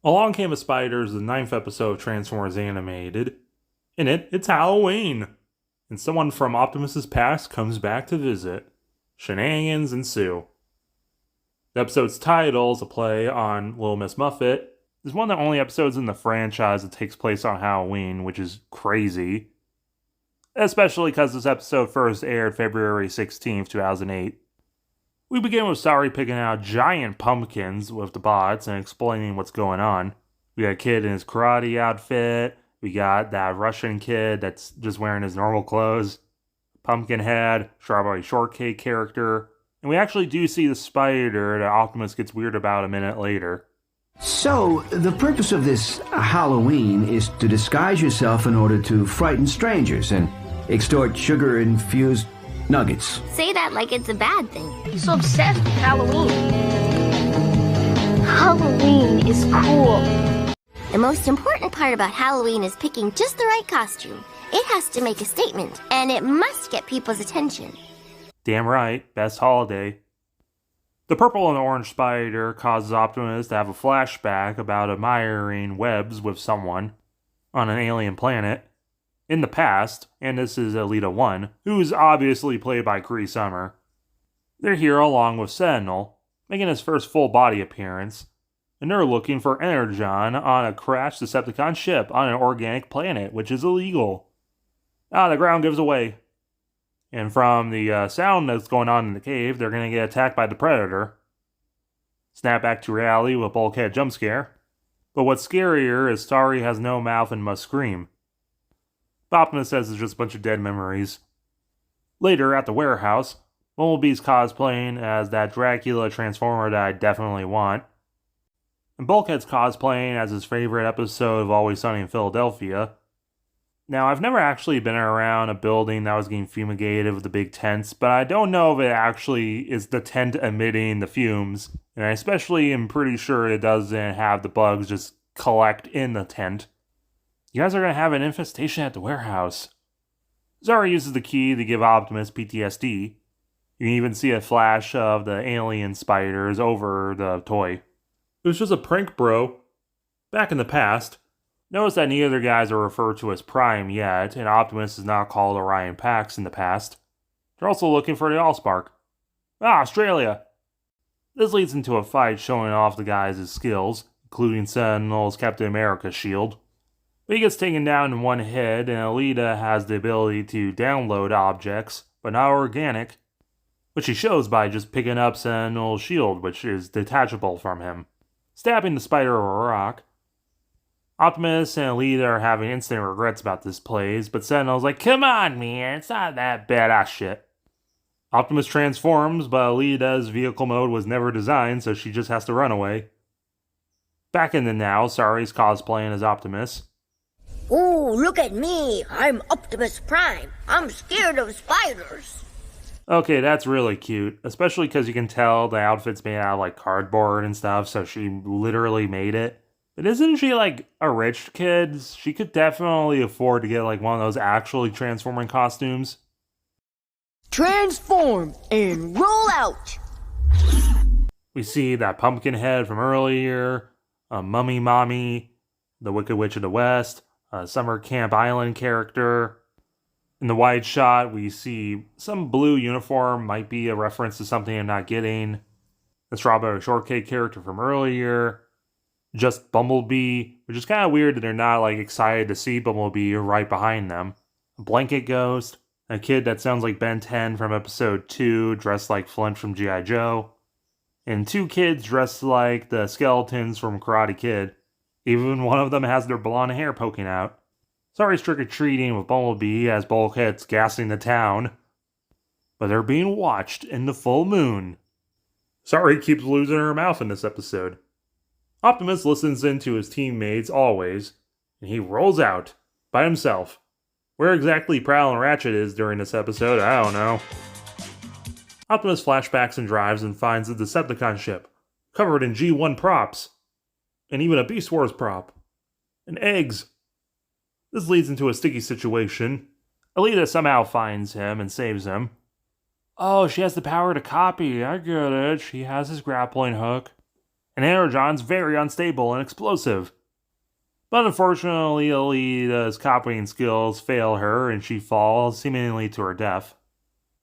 Along Came a Spider is the ninth episode of Transformers Animated. In it, it's Halloween, and someone from Optimus's past comes back to visit. Shenanigans ensue. The episode's title is a play on Little Miss Muffet. It's one of the only episodes in the franchise that takes place on Halloween, which is crazy. Especially because this episode first aired February 16th, 2008. We begin with Sari picking out giant pumpkins with the bots and explaining what's going on. We got a kid in his karate outfit. We got that Russian kid that's just wearing his normal clothes. Pumpkinhead, strawberry shortcake character. And we actually do see the spider that Optimus gets weird about a minute later. So, the purpose of this Halloween is to disguise yourself in order to frighten strangers and extort sugar-infused nuggets. Say that like it's a bad thing. He's so obsessed with Halloween. Halloween is cool. The most important part about Halloween is picking just the right costume. It has to make a statement, and it must get people's attention. Damn right, best holiday. The purple and orange spider causes Optimus to have a flashback about admiring webs with someone on an alien planet in the past, and this is Alita 1, who's obviously played by Cree Summer. They're here along with Sentinel, making his first full body appearance, and they're looking for Energon on a crashed Decepticon ship on an organic planet, which is illegal. The ground gives away. And from the sound that's going on in the cave, they're going to get attacked by the Predator. Snap back to reality with Bulkhead jump scare. But what's scarier is Sari has no mouth and must scream. Optimus says it's just a bunch of dead memories. Later, at the warehouse, Bumblebee's cosplaying as that Dracula Transformer that I definitely want. And Bulkhead's cosplaying as his favorite episode of Always Sunny in Philadelphia. Now, I've never actually been around a building that was getting fumigated with the big tents, but I don't know if it actually is the tent emitting the fumes. And I especially am pretty sure it doesn't have the bugs just collect in the tent. You guys are going to have an infestation at the warehouse. Zara uses the key to give Optimus PTSD. You can even see a flash of the alien spiders over the toy. It was just a prank, bro. Back in the past, notice that neither guys are referred to as Prime yet, and Optimus is not called Orion Pax in the past. They're also looking for the Allspark. Australia! This leads into a fight showing off the guys' skills, including Sentinel's Captain America shield. But he gets taken down in one hit, and Alita has the ability to download objects, but not organic, which she shows by just picking up Sentinel's shield, which is detachable from him, stabbing the spider with a rock. Optimus and Alita are having instant regrets about this plays, but Sentinel's like, come on, man, it's not that bad, shit. Optimus transforms, but Alita's vehicle mode was never designed, so she just has to run away. Back in the now, Sari's cosplaying as Optimus. Ooh, look at me. I'm Optimus Prime. I'm scared of spiders. Okay, that's really cute, especially because you can tell the outfit's made out of like cardboard and stuff, so she literally made it. But isn't she like a rich kid? She could definitely afford to get like one of those actually transforming costumes. Transform and roll out. We see that Pumpkinhead from earlier, Mummy Mommy, the Wicked Witch of the West, Summer Camp Island character. In the wide shot, we see some blue uniform, might be a reference to something I'm not getting. The Strawberry Shortcake character from earlier. Just Bumblebee, which is kind of weird that they're not like excited to see Bumblebee right behind them. A Blanket Ghost, a kid that sounds like Ben 10 from episode 2, dressed like Flint from G.I. Joe. And two kids dressed like the skeletons from Karate Kid. Even one of them has their blonde hair poking out. Sari's trick-or-treating with Bumblebee as Bulkhead's gassing the town. But they're being watched in the full moon. Sari keeps losing her mouth in this episode. Optimus listens in to his teammates always, and he rolls out by himself. Where exactly Prowl and Ratchet is during this episode, I don't know. Optimus flashbacks and drives and finds the Decepticon ship, covered in G1 props. And even a Beast Wars prop. And eggs. This leads into a sticky situation. Alita somehow finds him and saves him. Oh, she has the power to copy. I get it. She has his grappling hook. and Energon's very unstable and explosive. But unfortunately, Alita's copying skills fail her and she falls, seemingly to her death.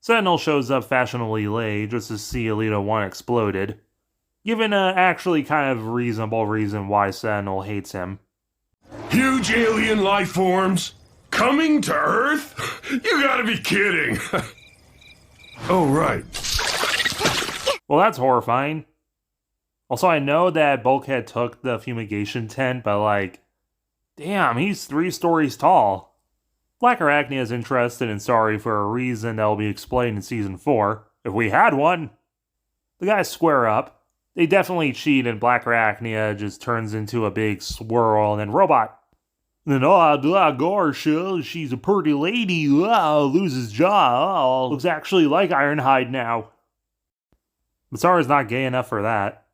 Sentinel shows up fashionably late just to see Alita 1 exploded, given an actually kind of reasonable reason why Sentinel hates him. Huge alien life forms? Coming to Earth? You gotta be kidding! Oh, right. Well, that's horrifying. Also, I know that Bulkhead took the fumigation tent, but like, damn, he's 3 stories tall. Black Arachnia is interested in Sorry for a reason that will be explained in Season 4, if we had one. The guys square up. They definitely cheat, and Black Arachnia just turns into a big swirl and then robot. And then, gosh, she's a pretty lady, loses jaw, looks actually like Ironhide now. But Sorry's not gay enough for that.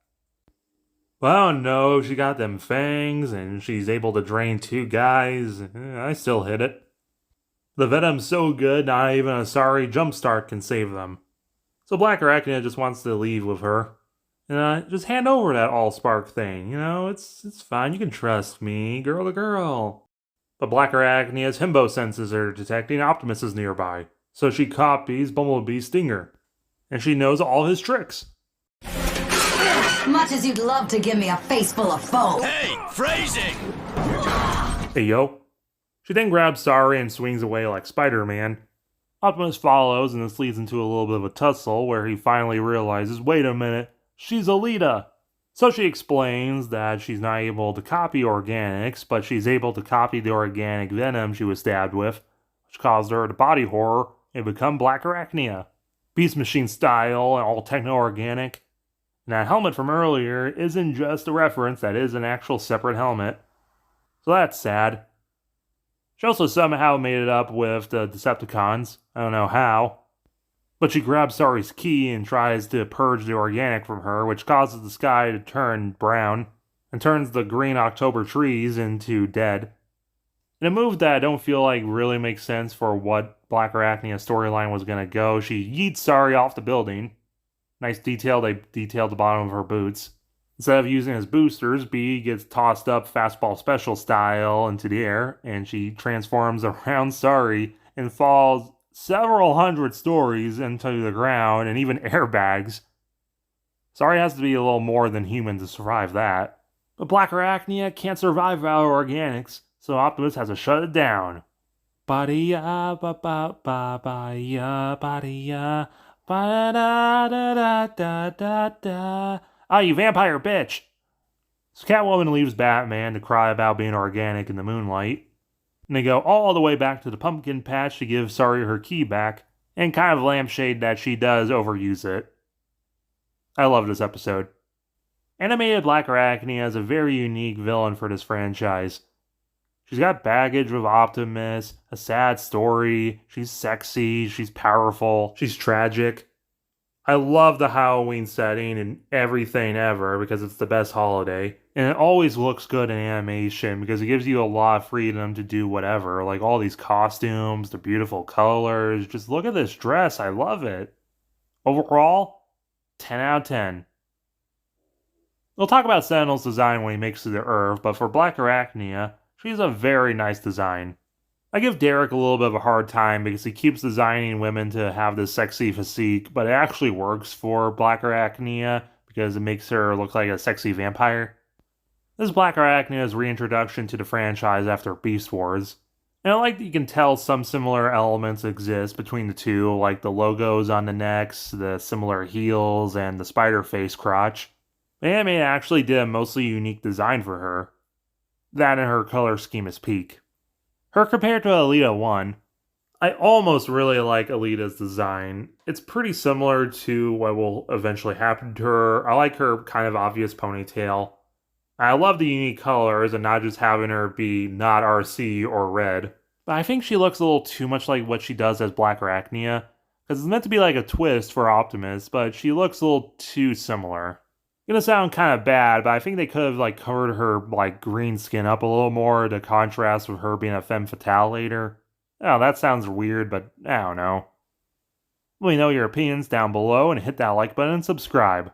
Well, I don't know, she got them fangs, and she's able to drain 2 guys. I still hit it. The venom's so good, not even a Sorry jumpstart can save them. So Black Arachnia just wants to leave with her. And just hand over that Allspark thing, it's fine, you can trust me, girl to girl. But Black Arachnia's himbo senses are detecting Optimus is nearby, so she copies Bumblebee's stinger. And she knows all his tricks. Much as you'd love to give me a face full of foam. Hey, phrasing! Hey yo. She then grabs Sorry and swings away like Spider-Man. Optimus follows, and this leads into a little bit of a tussle where he finally realizes, wait a minute, she's Alita. So she explains that she's not able to copy organics, but she's able to copy the organic venom she was stabbed with, which caused her to body horror and become Black Arachnia. Beast Machine style and all techno-organic. And that helmet from earlier isn't just a reference, that is an actual separate helmet. So that's sad. She also somehow made it up with the Decepticons. I don't know how. But she grabs Sorry's key and tries to purge the organic from her, which causes the sky to turn brown and turns the green October trees into dead. In a move that I don't feel like really makes sense for what Black Arachnia's storyline was going to go, she yeets Sorry off the building. Nice detail, they detailed the bottom of her boots. Instead of using his boosters, Bee gets tossed up fastball special style into the air, and she transforms around Sorry and falls several hundred stories into the ground and even airbags. Sorry has to be a little more than human to survive that. But Black Arachnia can't survive without organics, so Optimus has to shut it down. Ba-dee-ya, ba-ba-ba-ba-ya, ba-dee-ya, ba-da-da-da-da-da-da. Ah, you vampire bitch! So Catwoman leaves Batman to cry about being organic in the moonlight. And they go all the way back to the pumpkin patch to give Sorry her key back, and kind of lampshade that she does overuse it. I love this episode. Animated Black Arachnia is a very unique villain for this franchise. She's got baggage with Optimus, a sad story, she's sexy, she's powerful, she's tragic. I love the Halloween setting and everything ever because it's the best holiday. And it always looks good in animation because it gives you a lot of freedom to do whatever. Like all these costumes, the beautiful colors. Just look at this dress, I love it. Overall, 10 out of 10. We'll talk about Sentinel's design when he makes it to Earth, but for Black Arachnia, she's a very nice design. I give Derek a little bit of a hard time because he keeps designing women to have this sexy physique, but it actually works for Black Arachnia because it makes her look like a sexy vampire. This is Black Arachnia's reintroduction to the franchise after Beast Wars. And I like that you can tell some similar elements exist between the two, like the logos on the necks, the similar heels, and the spider face crotch. The anime actually did a mostly unique design for her. That and her color scheme is peak. Her compared to Alita 1, I almost really like Alita's design. It's pretty similar to what will eventually happen to her. I like her kind of obvious ponytail. I love the unique colors and not just having her be not RC or red. But I think she looks a little too much like what she does as Black Arachnia. Because it's meant to be like a twist for Optimus, but she looks a little too similar. Gonna sound kind of bad, but I think they could have like covered her like green skin up a little more to contrast with her being a femme fatale later. Oh, that sounds weird, but I don't know. Let me know your opinions down below and hit that like button and subscribe.